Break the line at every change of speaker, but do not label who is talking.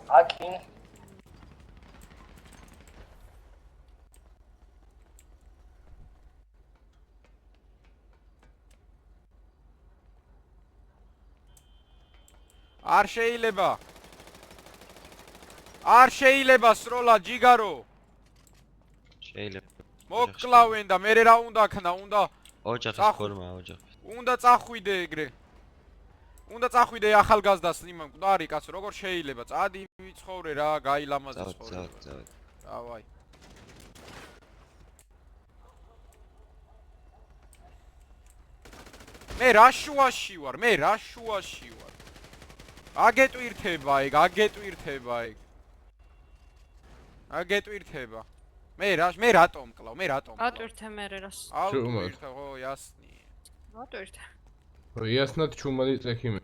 აკინ
არ შეიძლება სროლა ჯიგარო
შეიძლება
მოკლავენ და მე რა უნდა ქნა უნდა
ოჯახის ფორმა ოჯახის
უნდა წახვიდე ეგრე უნდა წახვიდე ახალგაზრდას იმან მკვდარი კაცო როგორ შეიძლება წადი ვიცხოვრე რა გაილამაზე ცხოვრება დავაი მე რა შუაში ვარ აგეტვირთება მე რატომ კლავ
ატვირთე მე რას
აუტვირთე ხო იასნი
ატვირთე
იასნად ჩუმალი წექიმე